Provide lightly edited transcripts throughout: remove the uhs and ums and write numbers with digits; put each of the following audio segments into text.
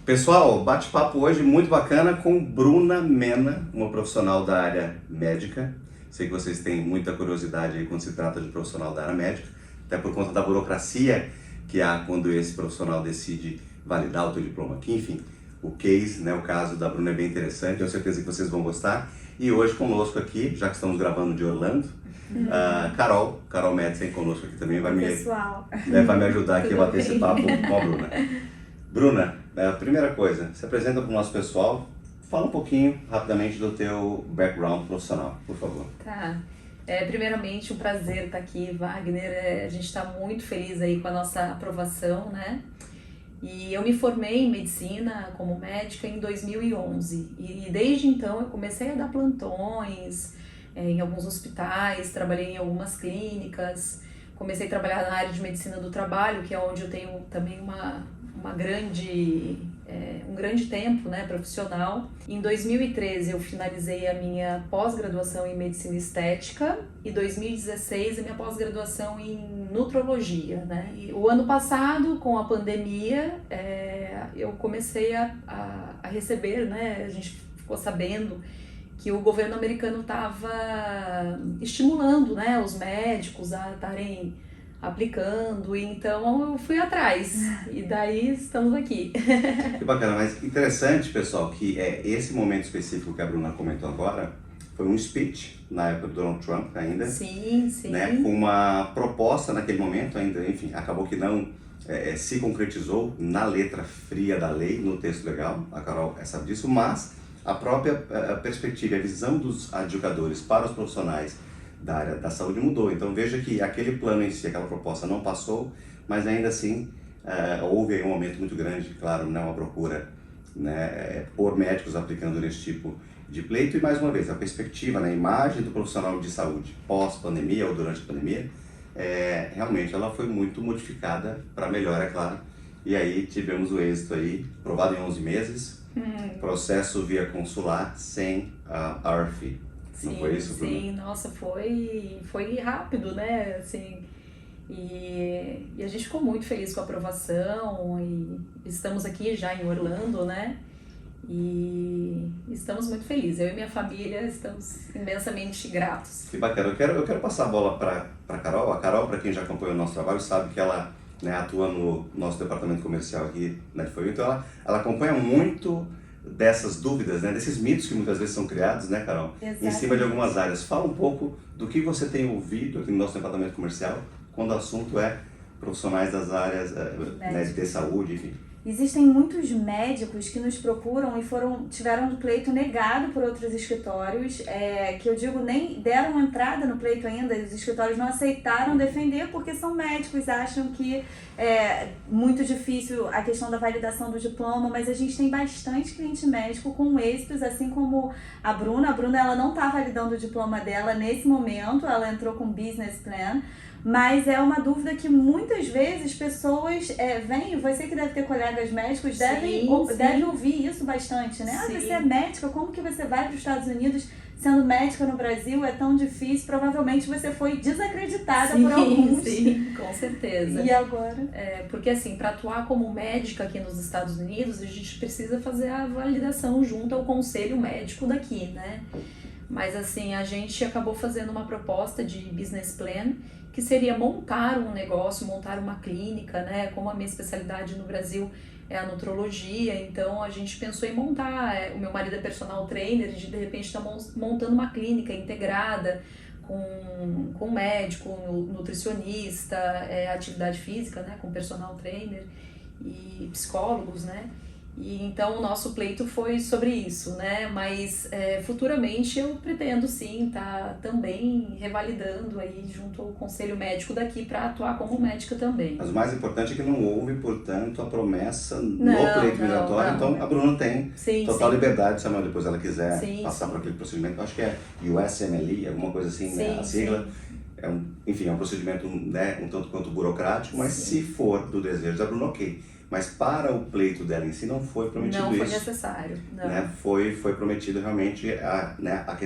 Pessoal, bate-papo hoje muito bacana com Bruna Mena, uma profissional da área médica. Sei que vocês têm muita curiosidade aí quando se trata de profissional da área médica, até por conta da burocracia que há quando esse profissional decide validar o seu diploma aqui. Enfim, o case, né, o caso da Bruna é bem interessante, tenho certeza que vocês vão gostar. E hoje conosco aqui, já que estamos gravando de Orlando, Carol Metzen conosco aqui também vai me ajudar aqui a bater esse papo com a Bruna. Bruna, a primeira coisa, se apresenta para o nosso pessoal, fala um pouquinho rapidamente do teu background profissional, por favor. Tá. Primeiramente, um prazer estar aqui, Wagner. A gente está muito feliz aí com a nossa aprovação, né? E eu me formei em medicina como médica em 2011 e desde então eu comecei a dar plantões em alguns hospitais, trabalhei em algumas clínicas, comecei a trabalhar na área de medicina do trabalho, que é onde eu tenho também um grande tempo, né, profissional. Em 2013 eu finalizei a minha pós-graduação em medicina estética e 2016 a minha pós-graduação em nutrologia, né? E o ano passado, com a pandemia, eu comecei a receber, né, a gente ficou sabendo que o governo americano estava estimulando, né, os médicos a estarem aplicando, então eu fui atrás e daí estamos aqui. Que bacana, mas interessante, pessoal, que esse momento específico que a Bruna comentou agora foi um speech na época do Donald Trump ainda. Sim, sim. Né, com uma proposta naquele momento ainda, enfim, acabou que não se concretizou na letra fria da lei, no texto legal, a Carol sabe disso, mas a própria perspectiva, a visão dos adjudicadores para os profissionais da área da saúde mudou. Então veja que aquele plano em si, aquela proposta não passou, mas ainda assim houve aí um aumento muito grande, claro, né, uma procura, né, por médicos aplicando nesse tipo de pleito. E mais uma vez, a perspectiva, né, a imagem do profissional de saúde pós-pandemia ou durante a pandemia, realmente ela foi muito modificada para melhor, é claro. E aí tivemos o êxito aí, aprovado em 11 meses, processo via consular sem RFE. Não foi isso, Bruno? Sim, nossa, foi rápido, né, assim, e a gente ficou muito feliz com a aprovação e estamos aqui já em Orlando, né, e estamos muito felizes, eu e minha família estamos imensamente gratos. Que bacana, eu quero passar a bola para Carol. A Carol, para quem já acompanha o nosso trabalho, sabe que ela, né, atua no nosso departamento comercial aqui na Netflix, então ela acompanha muito dessas dúvidas, né, desses mitos que muitas vezes são criados, né, Carol? Exatamente. Em cima de algumas áreas. Fala um pouco do que você tem ouvido aqui no nosso departamento comercial quando o assunto é profissionais das áreas né, de saúde, enfim. Existem muitos médicos que nos procuram e tiveram um pleito negado por outros escritórios, que eu digo nem deram entrada no pleito ainda, os escritórios não aceitaram defender porque são médicos, acham que é muito difícil a questão da validação do diploma, mas a gente tem bastante cliente médico com êxitos, assim como a Bruna. A Bruna ela não está validando o diploma dela nesse momento, ela entrou com Business Plan, mas é uma dúvida que muitas vezes pessoas vêm, você que deve ter colegas médicos, deve ouvir isso bastante, né? Ah, você é médica, como que você vai para os Estados Unidos sendo médica no Brasil? É tão difícil, provavelmente você foi desacreditada por alguns. Sim, com certeza. E agora? Porque assim, para atuar como médica aqui nos Estados Unidos, a gente precisa fazer a validação junto ao conselho médico daqui, né? Mas assim, a gente acabou fazendo uma proposta de business plan, que seria montar um negócio, montar uma clínica, né? Como a minha especialidade no Brasil é a nutrologia, então a gente pensou em montar, o meu marido é personal trainer, a gente de repente está montando uma clínica integrada com médico, nutricionista, atividade física, né? Com personal trainer e psicólogos, né? E então o nosso pleito foi sobre isso, né? Mas futuramente eu pretendo sim estar também revalidando aí junto ao conselho médico daqui para atuar como médica também. Mas o mais importante é que não houve, portanto, a promessa no pleito migratório, então a Bruna tem total liberdade, se depois ela quiser passar por aquele procedimento. Eu acho que é USMLE, alguma coisa assim, né? A sigla. Enfim, é um procedimento, né, um tanto quanto burocrático, mas se for do desejo da Bruna, ok. Mas para o pleito dela em si não foi prometido isso. Não foi necessário. Não. Né? Foi prometido realmente a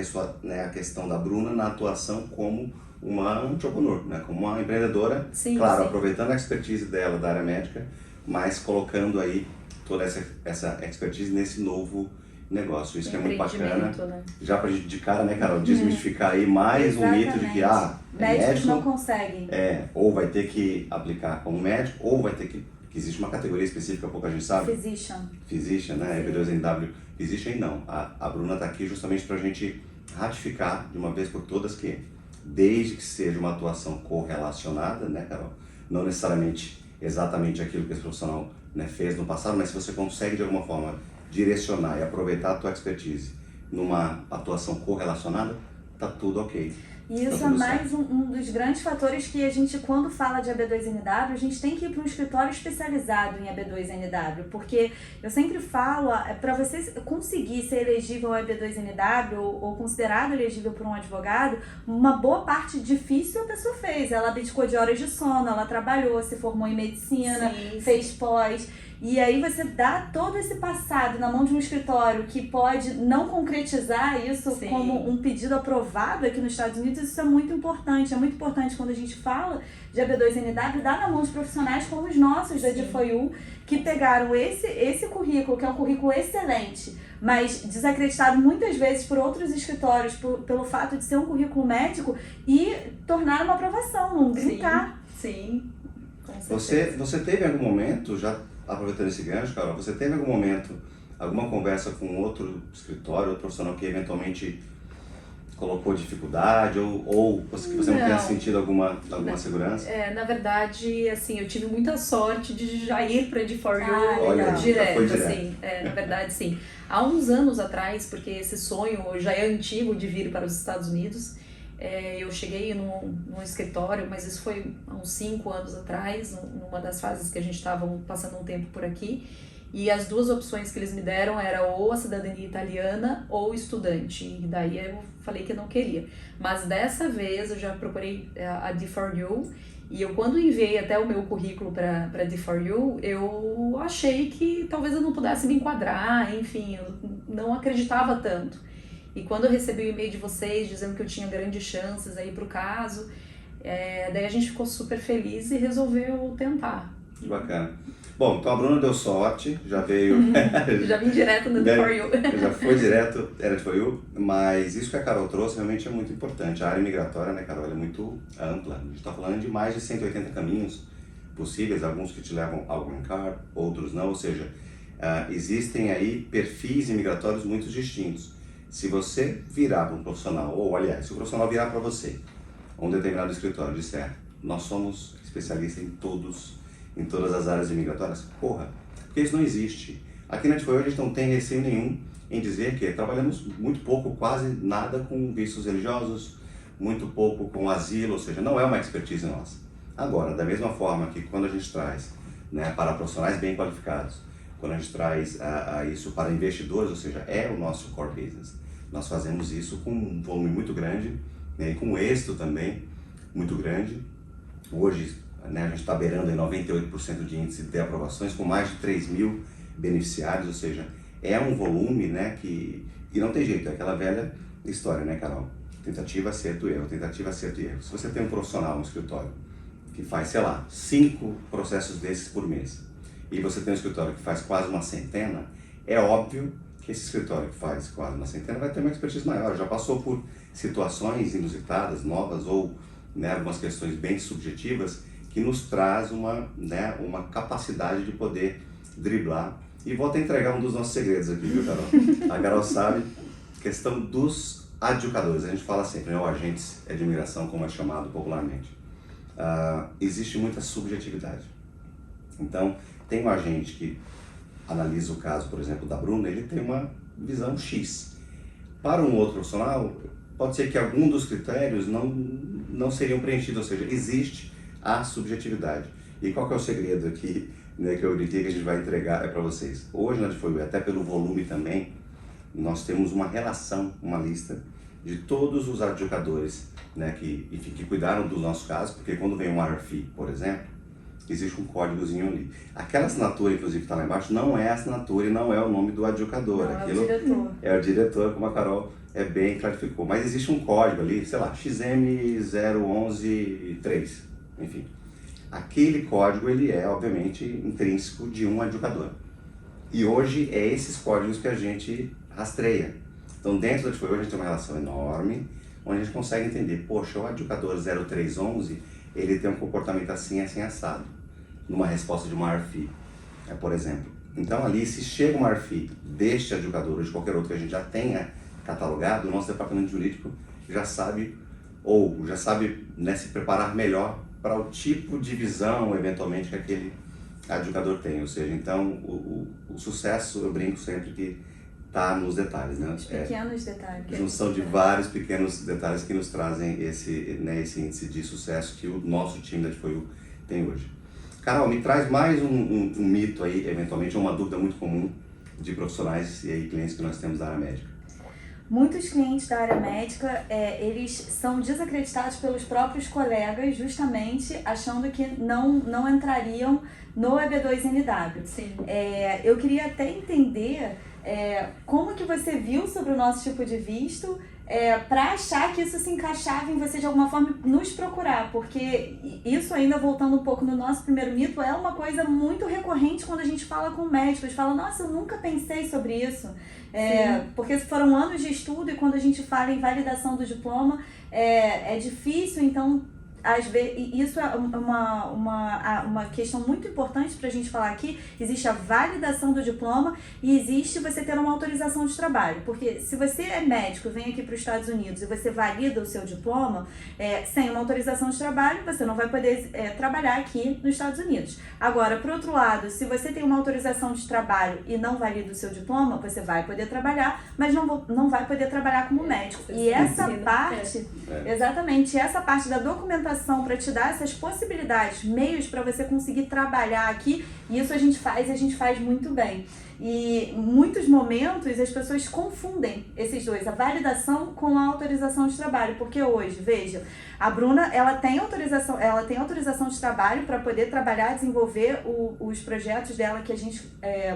questão da Bruna na atuação como uma entrepreneur, né? Como uma empreendedora, claro, aproveitando a expertise dela da área médica, mas colocando aí toda essa expertise nesse novo negócio. Isso que é muito bacana. Né? Já pra gente de cara, né, Carol, desmistificar aí mais um mito de que, médicos médico, não conseguem. Ou vai ter que aplicar como médico, ou vai ter que existe uma categoria específica, pouca gente sabe. Physician, né, EB2NW. Physician não. A Bruna tá aqui justamente pra gente ratificar de uma vez por todas que, desde que seja uma atuação correlacionada, né, Carol, não necessariamente exatamente aquilo que esse profissional, né, fez no passado, mas se você consegue de alguma forma direcionar e aproveitar a tua expertise numa atuação correlacionada, tá tudo ok. E isso é mais um dos grandes fatores que a gente, quando fala de AB2NW, a gente tem que ir para um escritório especializado em AB2NW, porque eu sempre falo, para você conseguir ser elegível ao AB2NW ou considerado elegível por um advogado, uma boa parte difícil a pessoa fez. Ela abdicou de horas de sono, ela trabalhou, se formou em medicina, fez pós. E aí você dá todo esse passado na mão de um escritório que pode não concretizar isso como um pedido aprovado aqui nos Estados Unidos, isso é muito importante. É muito importante quando a gente fala de AB2NW, dar na mão de profissionais como os nossos da D4U, que pegaram esse currículo, que é um currículo excelente, mas desacreditado muitas vezes por outros escritórios pelo fato de ser um currículo médico e tornar uma aprovação, não brincar. Sim. Você teve algum momento, já aproveitando esse gancho, Carol, você teve algum momento, alguma conversa com outro escritório, outro profissional que eventualmente colocou dificuldade ou que você não tenha sentido alguma segurança? Na verdade, assim, eu tive muita sorte de já ir para D4U direto, assim, na verdade, sim. Há uns anos atrás, porque esse sonho já é antigo de vir para os Estados Unidos, eu cheguei num escritório, mas isso foi há uns 5 anos atrás, numa das fases que a gente estava passando um tempo por aqui, e as duas opções que eles me deram era ou a cidadania italiana ou estudante, e daí eu falei que eu não queria. Mas dessa vez eu já procurei a D4U, e eu quando enviei até o meu currículo para D4U, eu achei que talvez eu não pudesse me enquadrar, enfim, eu não acreditava tanto. E quando eu recebi o e-mail de vocês dizendo que eu tinha grandes chances aí pro caso, daí a gente ficou super feliz e resolveu tentar. Que bacana. Bom, então a Bruna deu sorte, já veio... já vim direto no D4U. Já foi direto, era D4U, mas isso que a Carol trouxe realmente é muito importante. A área migratória, né, Carol, ela é muito ampla. A gente está falando de mais de 180 caminhos possíveis, alguns que te levam ao green card, outros não, ou seja, existem aí perfis imigratórios muito distintos. Se você virar para um profissional, ou aliás, se o profissional virar para você, um determinado escritório, disser, nós somos especialistas em todas as áreas imigratórias, porra, porque isso não existe. Aqui na D4U a gente não tem receio nenhum em dizer que trabalhamos muito pouco, quase nada com vistos religiosos, muito pouco com asilo, ou seja, não é uma expertise nossa. Agora, da mesma forma que quando a gente traz, né, para profissionais bem qualificados, quando a gente traz isso para investidores, ou seja, é o nosso core business. Nós fazemos isso com um volume muito grande, né, e com um êxito também muito grande. Hoje, né, a gente está beirando em 98% de índice de aprovações, com mais de 3 mil beneficiários, ou seja, é um volume, né, e não tem jeito, é aquela velha história, né, Carol? Tentativa, acerto, erro, tentativa, acerto e erro. Se você tem um profissional no escritório que faz, sei lá, 5 processos desses por mês, e você tem um escritório que faz quase uma centena, é óbvio que esse escritório que faz quase uma centena vai ter uma expertise maior, já passou por situações inusitadas, novas ou, né, algumas questões bem subjetivas que nos traz uma capacidade de poder driblar. E vou até entregar um dos nossos segredos aqui, viu, Carol? A Carol sabe, questão dos adjudicadores, a gente fala sempre, né, o agentes de imigração, como é chamado popularmente. Existe muita subjetividade. Então, tem um agente que analisa o caso, por exemplo, da Bruna, ele tem uma visão X. Para um outro profissional, pode ser que algum dos critérios não seriam preenchidos, ou seja, existe a subjetividade. E qual que é o segredo aqui, né, que eu diria que a gente vai entregar para vocês? Hoje na D4U, até pelo volume também, nós temos uma relação, uma lista de todos os adjudicadores, né, que cuidaram do nosso caso, porque quando vem um RFI, por exemplo, existe um códigozinho ali. Aquela assinatura, inclusive, que está lá embaixo, não é a assinatura e não é o nome do adjudicador. Não, aquilo é o diretor. É o diretor, como a Carol bem clarificou. Mas existe um código ali, sei lá, XM0113, enfim. Aquele código, ele é, obviamente, intrínseco de um adjudicador. E hoje é esses códigos que a gente rastreia. Então dentro da Defoyu a gente tem uma relação enorme, onde a gente consegue entender, poxa, o adjudicador 0311, ele tem um comportamento assim, assim, assado, numa resposta de uma ARFI, por exemplo. Então ali, se chega uma ARFI deste adjudicador ou de qualquer outro que a gente já tenha catalogado, o nosso departamento jurídico já sabe, né, se preparar melhor para o tipo de visão, eventualmente, que aquele adjudicador tem. Ou seja, então, o sucesso, eu brinco sempre que está nos detalhes, né? Os pequenos detalhes. Junção de vários pequenos detalhes que nos trazem esse índice de sucesso que o nosso time da Defoyu tem hoje. Carol, me traz mais um mito aí, eventualmente, ou uma dúvida muito comum de profissionais e aí clientes que nós temos da área médica. Muitos clientes da área médica, eles são desacreditados pelos próprios colegas, justamente achando que não entrariam no EB2NW. Sim. Eu queria até entender como que você viu sobre o nosso tipo de visto, para achar que isso se encaixava em você de alguma forma nos procurar, porque isso, ainda voltando um pouco no nosso primeiro mito, é uma coisa muito recorrente quando a gente fala com médicos, fala, nossa, eu nunca pensei sobre isso, porque foram anos de estudo e quando a gente fala em validação do diploma, é difícil, então às vezes, isso é uma questão muito importante para a gente falar aqui. Existe a validação do diploma e existe você ter uma autorização de trabalho, porque se você é médico, vem aqui para os Estados Unidos e você valida o seu diploma, sem uma autorização de trabalho, você não vai poder trabalhar aqui nos Estados Unidos. Agora, por outro lado, se você tem uma autorização de trabalho e não valida o seu diploma, você vai poder trabalhar, mas não vai poder trabalhar como médico. E essa parte, exatamente, essa parte da documentação para te dar essas possibilidades, meios para você conseguir trabalhar aqui, isso a gente faz muito bem. E em muitos momentos as pessoas confundem esses dois, a validação com a autorização de trabalho, porque hoje, veja, a Bruna, ela tem autorização de trabalho para poder trabalhar, desenvolver os projetos dela que a gente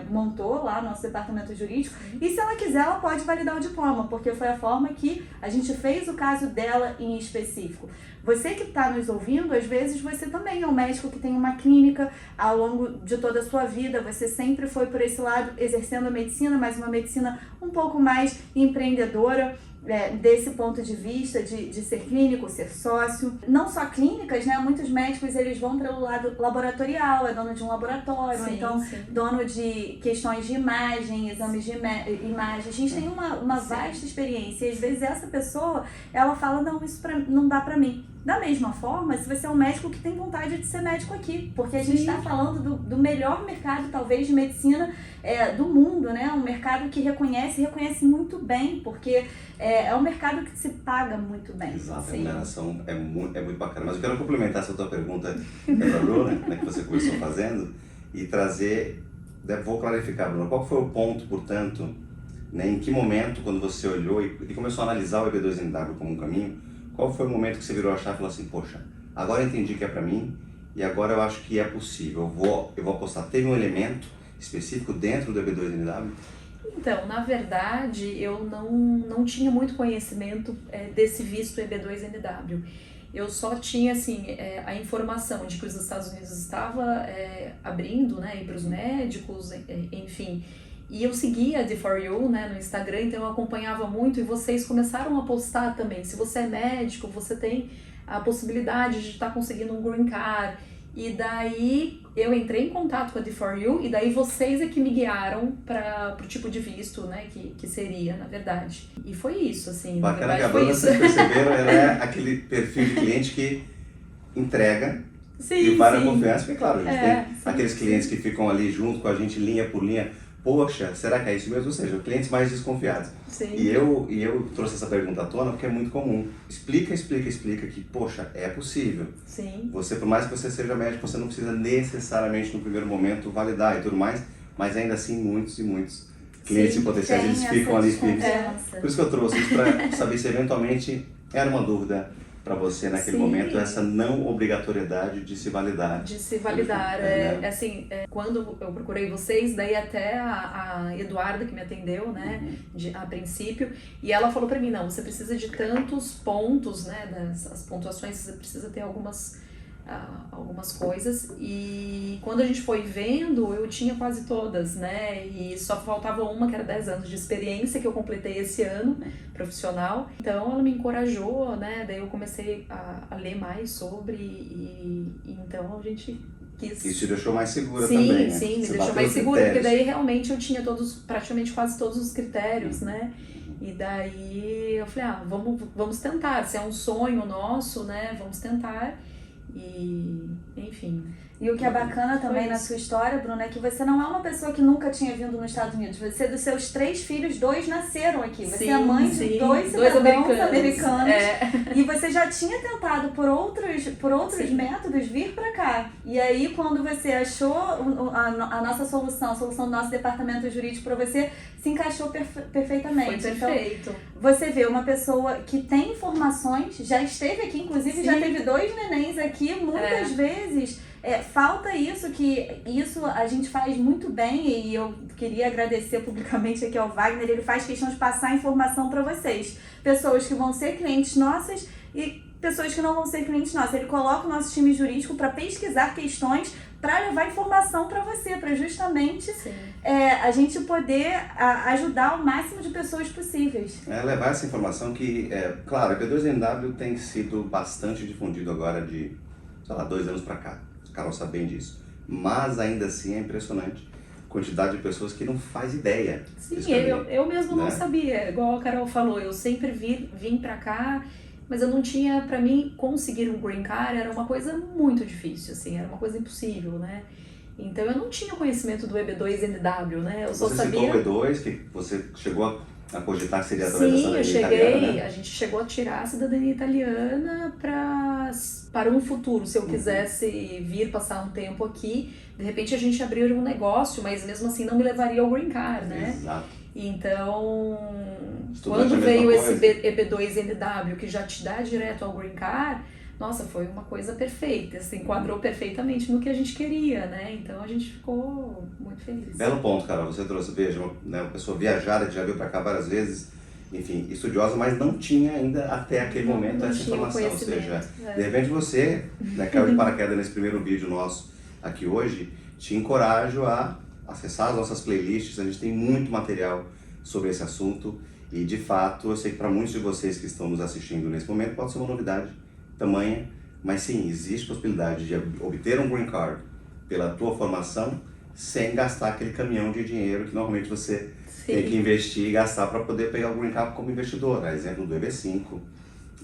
montou lá no nosso departamento jurídico, e se ela quiser, ela pode validar o diploma, porque foi a forma que a gente fez o caso dela em específico. Você que está nos ouvindo, às vezes você também é um médico que tem uma clínica ao longo de toda a sua vida, você sempre foi por esse lado exercendo a medicina, mas uma medicina um pouco mais empreendedora, desse ponto de vista de ser clínico, ser sócio. Não só clínicas, né? Muitos médicos eles vão pelo lado laboratorial, dono de um laboratório, sim, então sim. dono de questões de imagem, exames de imagem. A gente tem uma vasta experiência e às vezes essa pessoa, ela fala, não, isso não dá pra mim. Da mesma forma, se você é um médico que tem vontade de ser médico aqui, porque a gente está falando do melhor mercado, talvez, de medicina do mundo, né? Um mercado que reconhece muito bem, porque é um mercado que se paga muito bem. Exato, a remuneração é muito bacana. Mas eu quero complementar essa tua pergunta, Bruna, né, que você começou fazendo, e trazer, vou clarificar, Bruna, qual foi o ponto, portanto, né, em que momento, quando você olhou e começou a analisar o EB2NW como um caminho, qual foi o momento que você virou a chave e falou assim, poxa, agora eu entendi que é pra mim e agora eu acho que é possível, eu vou apostar. Teve um elemento específico dentro do EB2NW? Então, na verdade, eu não tinha muito conhecimento desse visto EB2NW. Eu só tinha, assim, a informação de que os Estados Unidos estava abrindo, né, para os médicos, enfim. E eu seguia a Defoyu, né, no Instagram, então eu acompanhava muito e vocês começaram a postar também. Se você é médico, você tem a possibilidade de estar conseguindo um green card. E daí eu entrei em contato com a Defoyu e daí vocês é que me guiaram para o tipo de visto, né, que seria, na verdade. E foi isso, assim. Bacana que a Bruna, vocês perceberam, ela é aquele perfil de cliente que entrega e para a confiança, porque claro, a gente tem aqueles clientes que ficam ali junto com a gente, linha por linha. Poxa, será que é isso mesmo? Ou seja, clientes mais desconfiados. Sim. E eu trouxe essa pergunta à tona porque é muito comum. Explica que, poxa, é possível. Sim. Você, por mais que você seja médico, você não precisa necessariamente no primeiro momento validar e tudo mais, mas ainda assim muitos e muitos clientes potenciais, eles ficam ali firmes. Por isso que eu trouxe isso para saber se eventualmente era uma dúvida para você naquele momento, essa não obrigatoriedade de se validar. De se validar. Assim, quando eu procurei vocês, daí até a Eduarda que me atendeu, né, a princípio, e ela falou para mim, não, você precisa de tantos pontos, né, as pontuações, você precisa ter algumas algumas coisas, e quando a gente foi vendo, eu tinha quase todas, né, e só faltava uma que era 10 anos de experiência, que eu completei esse ano, profissional. Então ela me encorajou, né, daí eu comecei a ler mais sobre, e então a gente quis... Isso te deixou mais segura sim, também, né? Sim, me Você deixou bateu mais os segura, porque critérios. daí realmente eu tinha praticamente quase todos os critérios, né, e daí eu falei, vamos tentar, se é um sonho nosso, né, vamos tentar. E, enfim. E o que é bacana também na sua história, Bruna, é que você não é uma pessoa que nunca tinha vindo nos Estados Unidos. Você, dos seus 3 filhos, 2 nasceram aqui. Você é mãe de 2 cidadãos americanos. E você já tinha tentado por outros métodos vir pra cá. E aí, quando você achou a nossa solução, a solução do nosso departamento jurídico pra você, se encaixou perfeitamente. Foi perfeito. Então, você vê uma pessoa que tem informações, já esteve aqui, inclusive já teve 2 nenéns aqui, muitas vezes. Falta isso, que isso a gente faz muito bem, e eu queria agradecer publicamente aqui ao Wagner, ele faz questão de passar informação para vocês. Pessoas que vão ser clientes nossas e pessoas que não vão ser clientes nossas. Ele coloca o nosso time jurídico para pesquisar questões, para levar informação para você, para justamente a gente poder ajudar o máximo de pessoas possíveis. Levar essa informação que, claro, a EB2NW tem sido bastante difundido agora de, 2 anos para cá. A Carol sabe bem disso. Mas ainda assim é impressionante a quantidade de pessoas que não faz ideia. Sim, eu mesmo não sabia. Igual a Carol falou, eu sempre vim pra cá, mas eu não tinha, pra mim, conseguir um green card era uma coisa muito difícil, assim, era uma coisa impossível, né? Então eu não tinha conhecimento do EB2NW, né? Eu só sabia... Você citou o E2, que você chegou a cogitar que seria através da cidadania italiana, né? A gente chegou a tirar a cidadania italiana para um futuro, se eu quisesse vir passar um tempo aqui, de repente a gente abrir um negócio, mas mesmo assim não me levaria ao green card, né? Exato. Então, Estudante quando veio esse EB2NW, que já te dá direto ao green card, nossa, foi uma coisa perfeita, se enquadrou perfeitamente no que a gente queria, né? Então a gente ficou muito feliz. Belo ponto, Carol, você trouxe, veja, uma pessoa viajada que já veio para cá várias vezes, enfim, estudiosa, mas não tinha ainda até aquele momento essa informação, ou seja, de repente você, né, caiu de paraquedas nesse primeiro vídeo nosso aqui hoje, te encorajo a acessar as nossas playlists, a gente tem muito material sobre esse assunto e de fato eu sei que para muitos de vocês que estão nos assistindo nesse momento pode ser uma novidade tamanha, mas sim, existe possibilidade de obter um green card pela tua formação sem gastar aquele caminhão de dinheiro que normalmente você tem que investir e gastar para poder pegar o green card como investidor, exemplo do EB5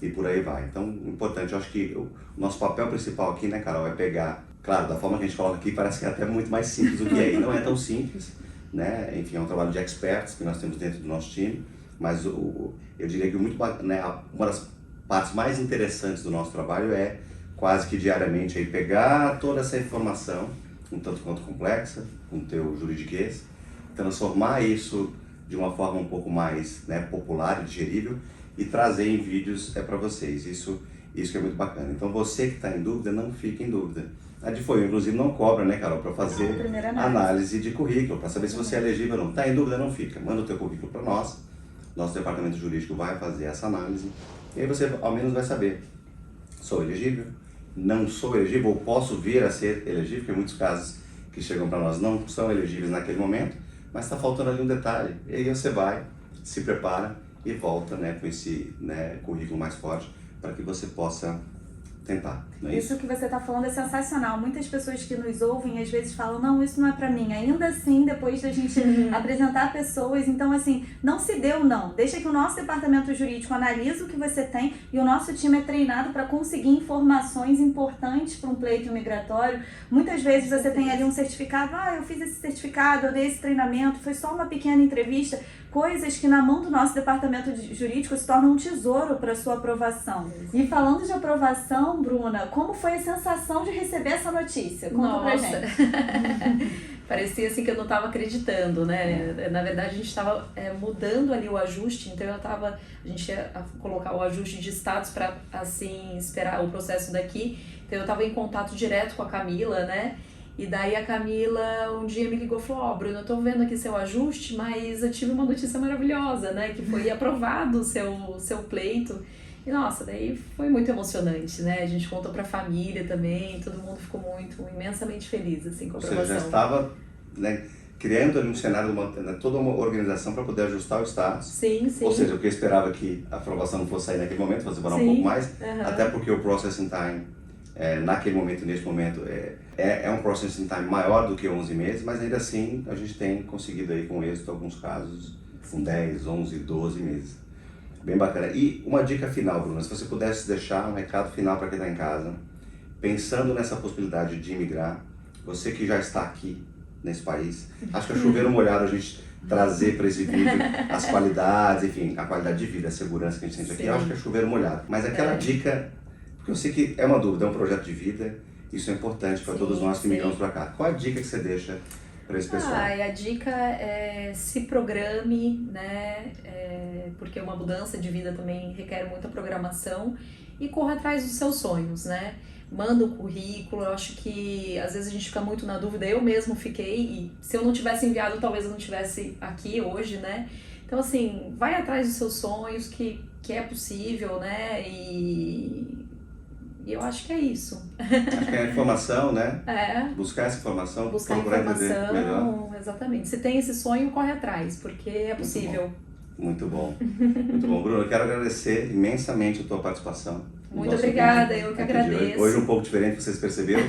e por aí vai. Então, importante, eu acho que o nosso papel principal aqui, né, Carol, é pegar, claro, da forma que a gente coloca aqui parece que é até muito mais simples do que é, e não é tão simples, né, enfim, é um trabalho de experts que nós temos dentro do nosso time, mas eu diria que né, uma das partes mais interessantes do nosso trabalho é quase que diariamente aí pegar toda essa informação, um tanto quanto complexa, com o teu juridiquês, transformar isso de uma forma um pouco mais, né, popular e digerível e trazer em vídeos para vocês. Isso que é muito bacana. Então você que está em dúvida, não fique em dúvida. A DFOIU, inclusive, não cobra, né, Carol, para fazer análise de currículo, para saber se você é elegível ou não. Está em dúvida, não fica. Manda o teu currículo para nós, nosso departamento jurídico vai fazer essa análise e aí você ao menos vai saber, sou elegível, não sou elegível ou posso vir a ser elegível, porque muitos casos que chegam para nós não são elegíveis naquele momento, mas está faltando ali um detalhe. E aí você vai, se prepara e volta, né, com esse, né, currículo mais forte para que você possa tentar. Não é isso que você está falando é sensacional. Muitas pessoas que nos ouvem às vezes falam, não, isso não é para mim. Ainda assim, depois da gente apresentar pessoas, então assim, não se deu não. Deixa que o nosso departamento jurídico analise o que você tem e o nosso time é treinado para conseguir informações importantes para um pleito migratório. Muitas vezes você tem ali um certificado, eu fiz esse certificado, eu dei esse treinamento, foi só uma pequena entrevista, coisas que na mão do nosso departamento jurídico se tornam um tesouro para sua aprovação. E falando de aprovação, Bruna, como foi a sensação de receber essa notícia? Conta pra gente. Parecia assim que eu não estava acreditando, né? Na verdade, a gente estava mudando ali o ajuste, então a gente ia colocar o ajuste de status para assim esperar o processo daqui. Então eu estava em contato direto com a Camila, né? E daí a Camila um dia me ligou e falou, Bruno, eu tô vendo aqui seu ajuste, mas eu tive uma notícia maravilhosa, né? Que foi aprovado o seu pleito. E nossa, daí foi muito emocionante, né? A gente contou pra família também, todo mundo ficou imensamente feliz, assim, com a Ou aprovação. seja, já estava, né, criando ali um cenário, toda uma organização para poder ajustar o status. Sim, sim. Ou seja, porque eu esperava que a aprovação não fosse sair naquele momento, fosse demorar um Sim, pouco mais, aham. até porque o processing time, naquele momento, neste momento, é um processing time maior do que 11 meses, mas ainda assim a gente tem conseguido aí com êxito alguns casos com 10, 11, 12 meses. Bem bacana. E uma dica final, Bruna, se você pudesse deixar um recado final para quem está em casa, pensando nessa possibilidade de imigrar, você que já está aqui nesse país, acho que é chover no molhado a gente trazer para esse vídeo as qualidades, enfim, a qualidade de vida, a segurança que a gente sente aqui, eu acho que é chover no molhado. Mas aquela dica, porque eu sei que é uma dúvida, é um projeto de vida, isso é importante para todos nós que migramos para cá. Qual a dica que você deixa para esse pessoal? A dica é se programe, né? Porque uma mudança de vida também requer muita programação e corra atrás dos seus sonhos, né? Manda um currículo, eu acho que às vezes a gente fica muito na dúvida, eu mesmo fiquei, e se eu não tivesse enviado, talvez eu não estivesse aqui hoje, né? Então, assim, vai atrás dos seus sonhos, que é possível, né? E eu acho que é isso. Acho que é a informação, né? Buscar essa informação, buscar procurar entender melhor. informação, exatamente. Se tem esse sonho, corre atrás, porque é possível. Muito bom. Muito bom. Bruno, eu quero agradecer imensamente a tua participação. Muito obrigada, eu que agradeço. Hoje um pouco diferente, vocês perceberam.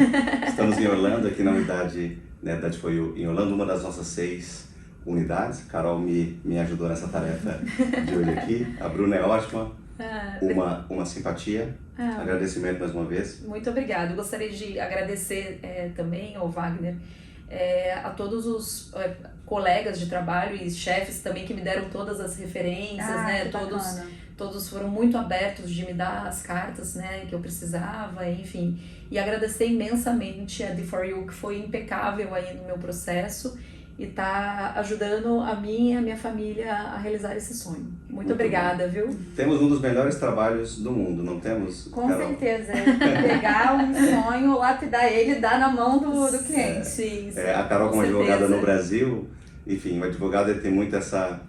Estamos em Orlando, aqui na unidade, né, da foi em Orlando, uma das nossas 6 unidades. Carol me ajudou nessa tarefa de hoje aqui. A Bruna é ótima, uma simpatia. Agradecimento mais uma vez. Muito obrigada. Eu gostaria de agradecer também ao Wagner, a todos os colegas de trabalho e chefes também que me deram todas as referências, né? Todos foram muito abertos de me dar as cartas, né, que eu precisava, enfim. E agradecer imensamente a D4U, que foi impecável aí no meu processo e tá ajudando a mim e a minha família a realizar esse sonho. Muito obrigada, viu? Temos um dos melhores trabalhos do mundo, não temos, Com Carol? certeza. Pegar um sonho, lapidar ele e dar na mão do cliente. Sim, a Carol, como advogada no Brasil, enfim, o advogado ele tem muito essa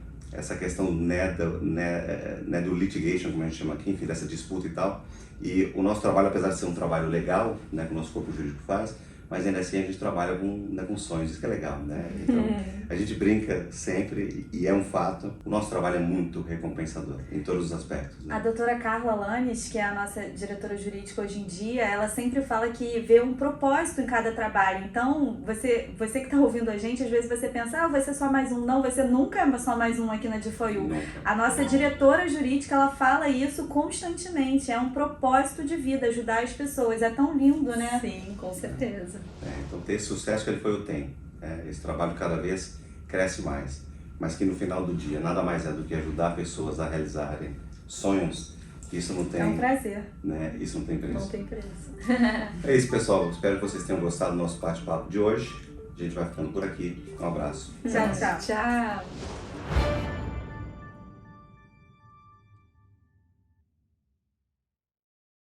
questão do litigation, como a gente chama aqui, enfim, dessa disputa e tal. E o nosso trabalho, apesar de ser um trabalho legal, né, que o nosso corpo jurídico faz, mas ainda assim a gente trabalha com sonhos, isso que é legal, né? Então, a gente brinca sempre, e é um fato, o nosso trabalho é muito recompensador, em todos os aspectos. Né? A doutora Carla Lanes, que é a nossa diretora jurídica hoje em dia, ela sempre fala que vê um propósito em cada trabalho. Então, você que está ouvindo a gente, às vezes você pensa, vai ser só mais um. Não, você nunca é só mais um aqui na D4U. A nossa diretora jurídica, ela fala isso constantemente, é um propósito de vida, ajudar as pessoas. É tão lindo, né? Sim, com certeza. Então, ter esse sucesso que ele foi o tem. Esse trabalho cada vez cresce mais. Mas que no final do dia nada mais é do que ajudar pessoas a realizarem sonhos. Isso não tem... É um prazer. Né? Isso não tem preço. Não tem preço. É isso, pessoal. Espero que vocês tenham gostado do nosso bate-papo de hoje. A gente vai ficando por aqui. Um abraço. Tchau, tchau. Tchau.